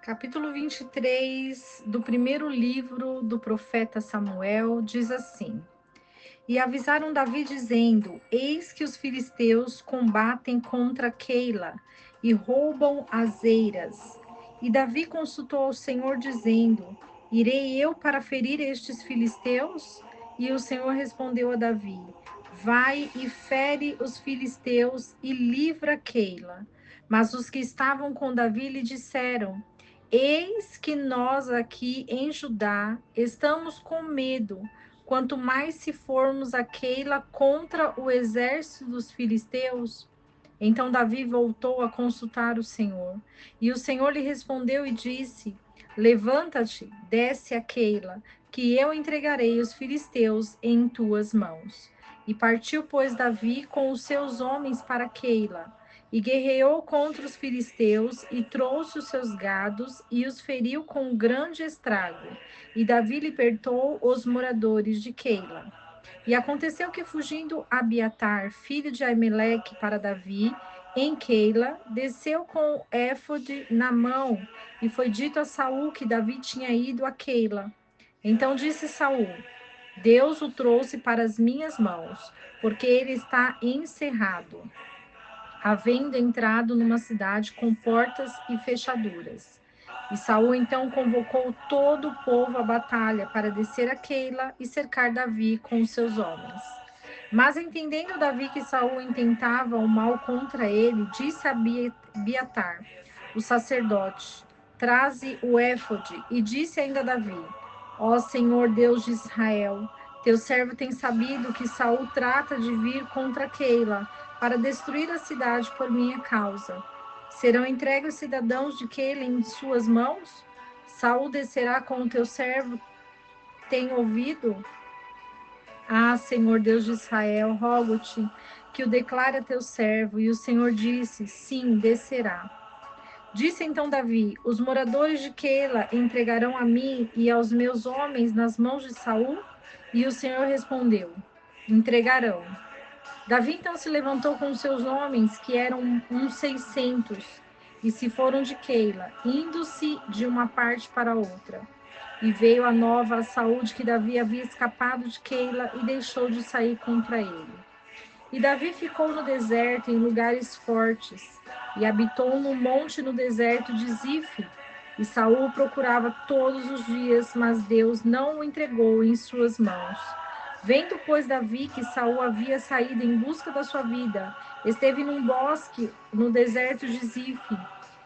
Capítulo 23 do primeiro livro do profeta Samuel diz assim: E avisaram Davi dizendo: Eis que os filisteus combatem contra Keila e roubam as eiras. E Davi consultou ao Senhor dizendo: Irei eu para ferir estes filisteus? E o Senhor respondeu a Davi: Vai e fere os filisteus e livra Keila. Mas os que estavam com Davi lhe disseram: Eis que nós aqui em Judá estamos com medo, quanto mais se formos a Keila contra o exército dos filisteus. Então Davi voltou a consultar o Senhor. E o Senhor lhe respondeu e disse: Levanta-te, desce a Keila, que eu entregarei os filisteus em tuas mãos. E partiu, pois, Davi com os seus homens para Keila, e guerreou contra os filisteus, e trouxe os seus gados, e os feriu com grande estrago. E Davi libertou os moradores de Keila. E aconteceu que, fugindo Abiatar, filho de Aimeleque, para Davi, em Keila, desceu com o éfode na mão, e foi dito a Saul que Davi tinha ido a Keila. Então disse Saul: Deus o trouxe para as minhas mãos, porque ele está encerrado, havendo entrado numa cidade com portas e fechaduras. E Saul então convocou todo o povo à batalha para descer a Keila e cercar Davi com os seus homens. Mas entendendo Davi que Saul intentava o mal contra ele, disse a Abiatar, o sacerdote: Traze o éfode. E disse ainda a Davi: Ó Senhor Deus de Israel, teu servo tem sabido que Saul trata de vir contra Keila para destruir a cidade por minha causa. Serão entregues os cidadãos de Keila em suas mãos? Saul descerá com o teu servo, tem ouvido? Ah, Senhor Deus de Israel, rogo-te que o declare a teu servo. E o Senhor disse: Sim, descerá. Disse então Davi: Os moradores de Keila entregarão a mim e aos meus homens nas mãos de Saul? E o Senhor respondeu: Entregarão. Davi então se levantou com seus homens, que eram uns 600, e se foram de Keila, indo-se de uma parte para outra. E veio a nova a Saúl de que Davi havia escapado de Keila e deixou de sair contra ele. E Davi ficou no deserto, em lugares fortes, e habitou num monte no deserto de Zife. E Saúl o procurava todos os dias, mas Deus não o entregou em suas mãos. Vendo, pois, Davi que Saúl havia saído em busca da sua vida, esteve num bosque no deserto de Zife.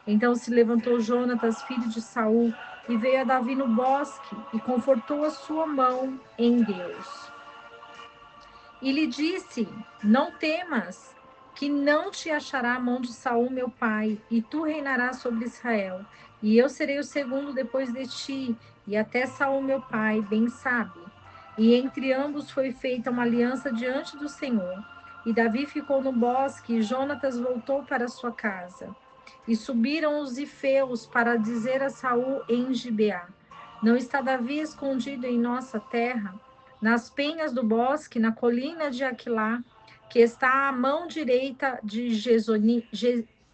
Então se levantou Jonatas, filho de Saúl, e veio a Davi no bosque, e confortou a sua mão em Deus. E lhe disse: Não temas, que não te achará a mão de Saul meu pai, e tu reinarás sobre Israel. E eu serei o segundo depois de ti, e até Saul meu pai bem sabe. E entre ambos foi feita uma aliança diante do Senhor. E Davi ficou no bosque, e Jonatas voltou para sua casa. E subiram os ifeus para dizer a Saul em Gibeá: Não está Davi escondido em nossa terra? Nas penhas do bosque, na colina de Aquilá, que está à mão direita de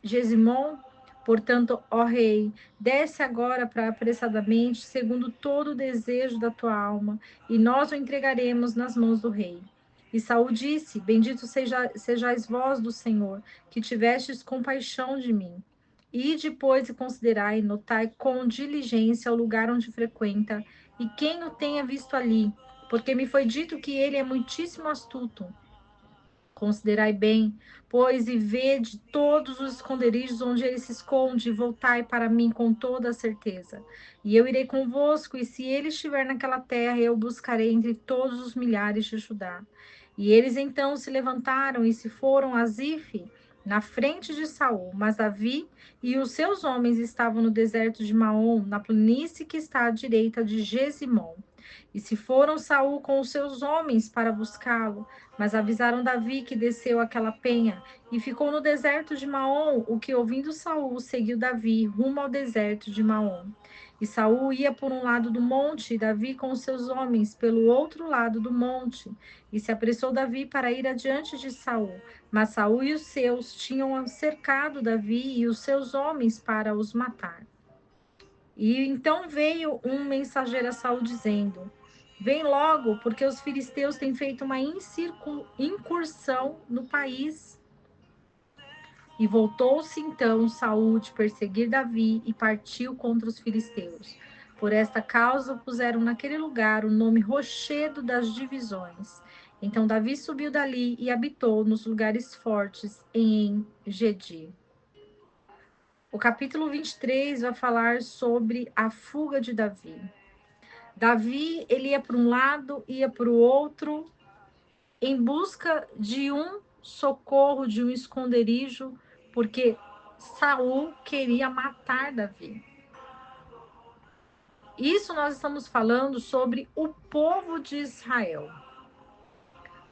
Gesimon. Portanto, ó rei, desce agora para apressadamente, segundo todo o desejo da tua alma, e nós o entregaremos nas mãos do rei. E Saul disse: Bendito sejais vós do Senhor, que tivestes compaixão de mim. E depois considerai e notai com diligência o lugar onde frequenta, e quem o tenha visto ali, porque me foi dito que ele é muitíssimo astuto. Considerai bem, pois, e vede todos os esconderijos onde ele se esconde, e voltai para mim com toda a certeza. E eu irei convosco, e se ele estiver naquela terra, eu o buscarei entre todos os milhares de Judá. E eles então se levantaram e se foram a Zife, na frente de Saul, mas Davi e os seus homens estavam no deserto de Maom, na planície que está à direita de Gesimon. E se foram Saul com os seus homens para buscá-lo, mas avisaram Davi que desceu aquela penha e ficou no deserto de Maom, o que ouvindo Saul seguiu Davi rumo ao deserto de Maom. E Saul ia por um lado do monte, e Davi com os seus homens pelo outro lado do monte. E se apressou Davi para ir adiante de Saul, mas Saul e os seus tinham cercado Davi e os seus homens para os matar. E então veio um mensageiro a Saul dizendo: vem logo, porque os filisteus têm feito uma incursão no país. E voltou-se então Saul de perseguir Davi e partiu contra os filisteus. Por esta causa puseram naquele lugar o nome Rochedo das Divisões. Então Davi subiu dali e habitou nos lugares fortes em Gedi. O capítulo 23 vai falar sobre a fuga de Davi. Davi, ele ia para um lado, ia para o outro, em busca de um socorro, de um esconderijo, porque Saul queria matar Davi. Isso nós estamos falando sobre o povo de Israel.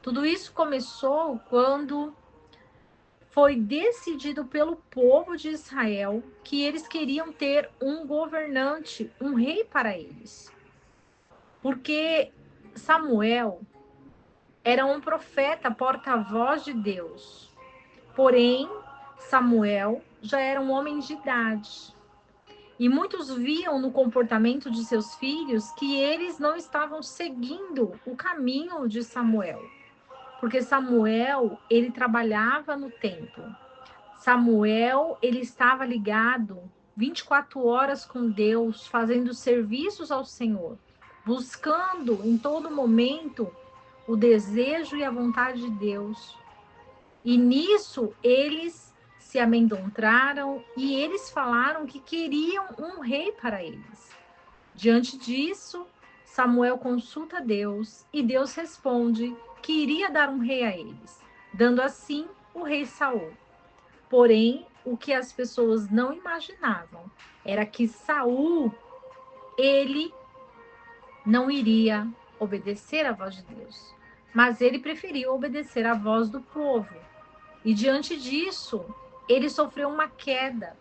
Tudo isso começou quando foi decidido pelo povo de Israel que eles queriam ter um governante, um rei para eles. Porque Samuel era um profeta, porta-voz de Deus. Porém, Samuel já era um homem de idade. E muitos viam no comportamento de seus filhos que eles não estavam seguindo o caminho de Samuel. Porque Samuel, ele trabalhava no templo. Samuel, ele estava ligado 24 horas com Deus, fazendo serviços ao Senhor, buscando em todo momento o desejo e a vontade de Deus. E nisso eles se amedrontaram e eles falaram que queriam um rei para eles. Diante disso, Samuel consulta Deus e Deus responde que iria dar um rei a eles, dando assim o rei Saul. Porém, o que as pessoas não imaginavam era que Saul, ele não iria obedecer à voz de Deus, mas ele preferiu obedecer à voz do povo. E diante disso, ele sofreu uma queda.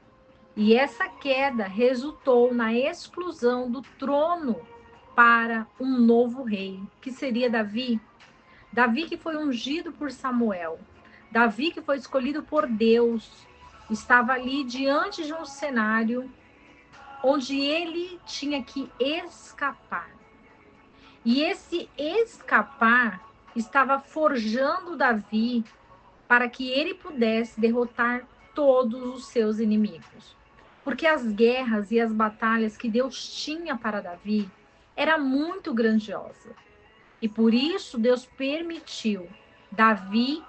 E essa queda resultou na exclusão do trono para um novo rei, que seria Davi. Davi que foi ungido por Samuel. Davi que foi escolhido por Deus. Estava ali diante de um cenário onde ele tinha que escapar. E esse escapar estava forjando Davi para que ele pudesse derrotar todos os seus inimigos. Porque as guerras e as batalhas que Deus tinha para Davi era muito grandiosa. E por isso Deus permitiu Davi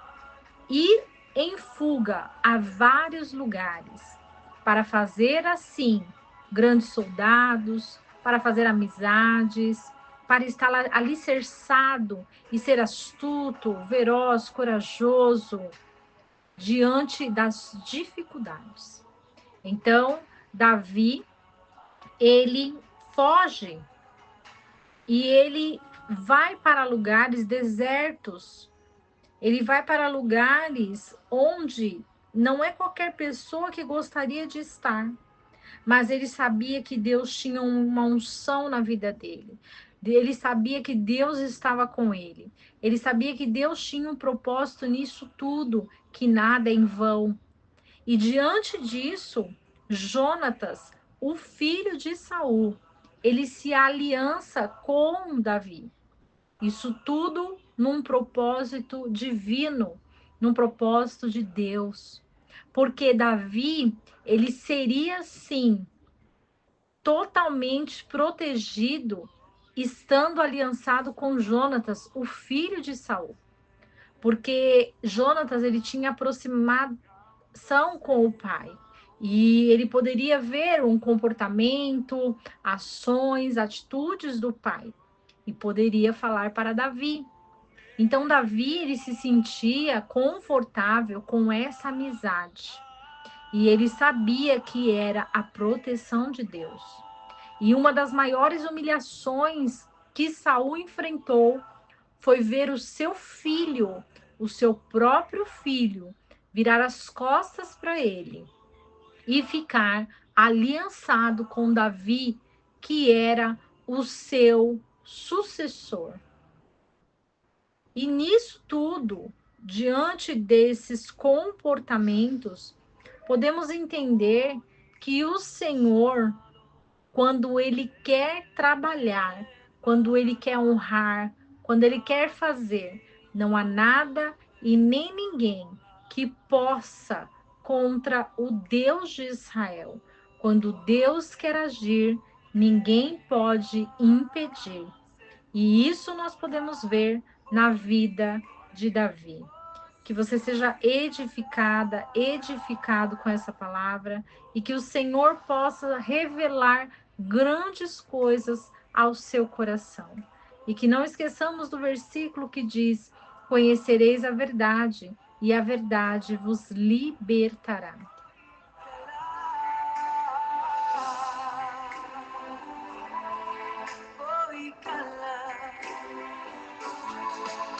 ir em fuga a vários lugares para fazer assim grandes soldados, para fazer amizades, para estar alicerçado e ser astuto, veloz, corajoso diante das dificuldades. Então, Davi, ele foge e ele vai para lugares desertos. Ele vai para lugares onde não é qualquer pessoa que gostaria de estar, mas ele sabia que Deus tinha uma unção na vida dele. Ele sabia que Deus estava com ele. Ele sabia que Deus tinha um propósito nisso tudo, que nada é em vão. E diante disso, Jonatas, o filho de Saul, ele se aliança com Davi. Isso tudo num propósito divino, num propósito de Deus. Porque Davi, ele seria sim totalmente protegido estando aliançado com Jonatas, o filho de Saul. Porque Jonatas, ele tinha aproximação com o pai. E ele poderia ver um comportamento, ações, atitudes do pai. E poderia falar para Davi. Então, Davi, ele se sentia confortável com essa amizade. E ele sabia que era a proteção de Deus. E uma das maiores humilhações que Saul enfrentou foi ver o seu filho, o seu próprio filho, virar as costas para ele e ficar aliançado com Davi, que era o seu sucessor. E nisso tudo, diante desses comportamentos, podemos entender que o Senhor, quando ele quer trabalhar, quando ele quer honrar, quando ele quer fazer, não há nada e nem ninguém que possa contra o Deus de Israel. Quando Deus quer agir, ninguém pode impedir. E isso nós podemos ver na vida de Davi. Que você seja edificada, edificado com essa palavra e que o Senhor possa revelar grandes coisas ao seu coração. E que não esqueçamos do versículo que diz: Conhecereis a verdade, e a verdade vos libertará.